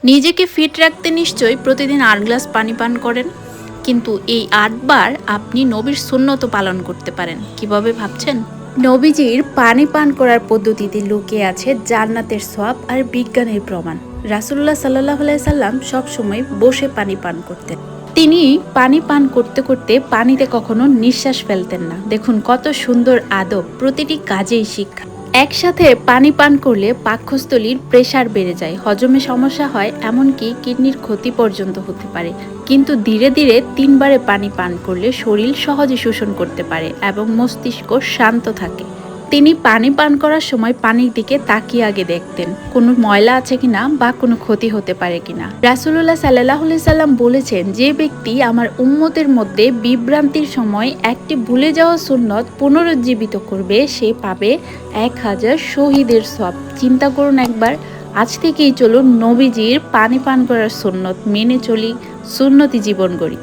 নিজেকে ফিট রাখতে নিশ্চয়ই প্রতিদিন ৮ গ্লাস পানি পান করেন, কিন্তু এই ৮ বার আপনি নবীর সুন্নত পালন করতে পারেন। কিভাবে ভাবছেন? নবীজির পানি পান করার পদ্ধতিতে লুকিয়ে আছে জান্নাতের সওয়াব আর বিজ্ঞানের প্রমাণ। রাসূলুল্লাহ সাল্লাল্লাহু আলাইহি সাল্লাম সবসময় বসে পানি পান করতেন। তিনি পানি পান করতে করতে পানিতে কখনো নিঃশ্বাস ফেলতেন না। দেখুন কত সুন্দর আদব, প্রতিটি কাজেই শিক্ষা। একসাথে পানি পান করলে পাকস্থলীর প্রেসার বেড়ে যায়, হজমে সমস্যা হয়, এমনকি কিডনির ক্ষতি পর্যন্ত হতে পারে। কিন্তু ধীরে ধীরে ৩ বারে পানি পান করলে শরীর সহজে শোষণ করতে পারে এবং মস্তিষ্ক শান্ত থাকে। তিনি পানি পান করার সময় পানির দিকে তাকিয়ে আগে দেখতেন কোনো ময়লা আছে কিনা বা কোনো ক্ষতি হতে পারে কিনা। রাসূলুল্লাহ সাল্লাল্লাহু আলাইহি সাল্লাম বলেছেন, যে ব্যক্তি আমার উম্মতের মধ্যে বিভ্রান্তির সময় একটি ভুলে যাওয়া সুন্নত পুনরুজ্জীবিত করবে, সে পাবে ১০০০ শহীদের সওয়াব। চিন্তা করুন একবার। আজ থেকেই চলুন নবীজির পানি পান করার সুন্নত মেনে চলি, সুন্নতি জীবন গড়ি।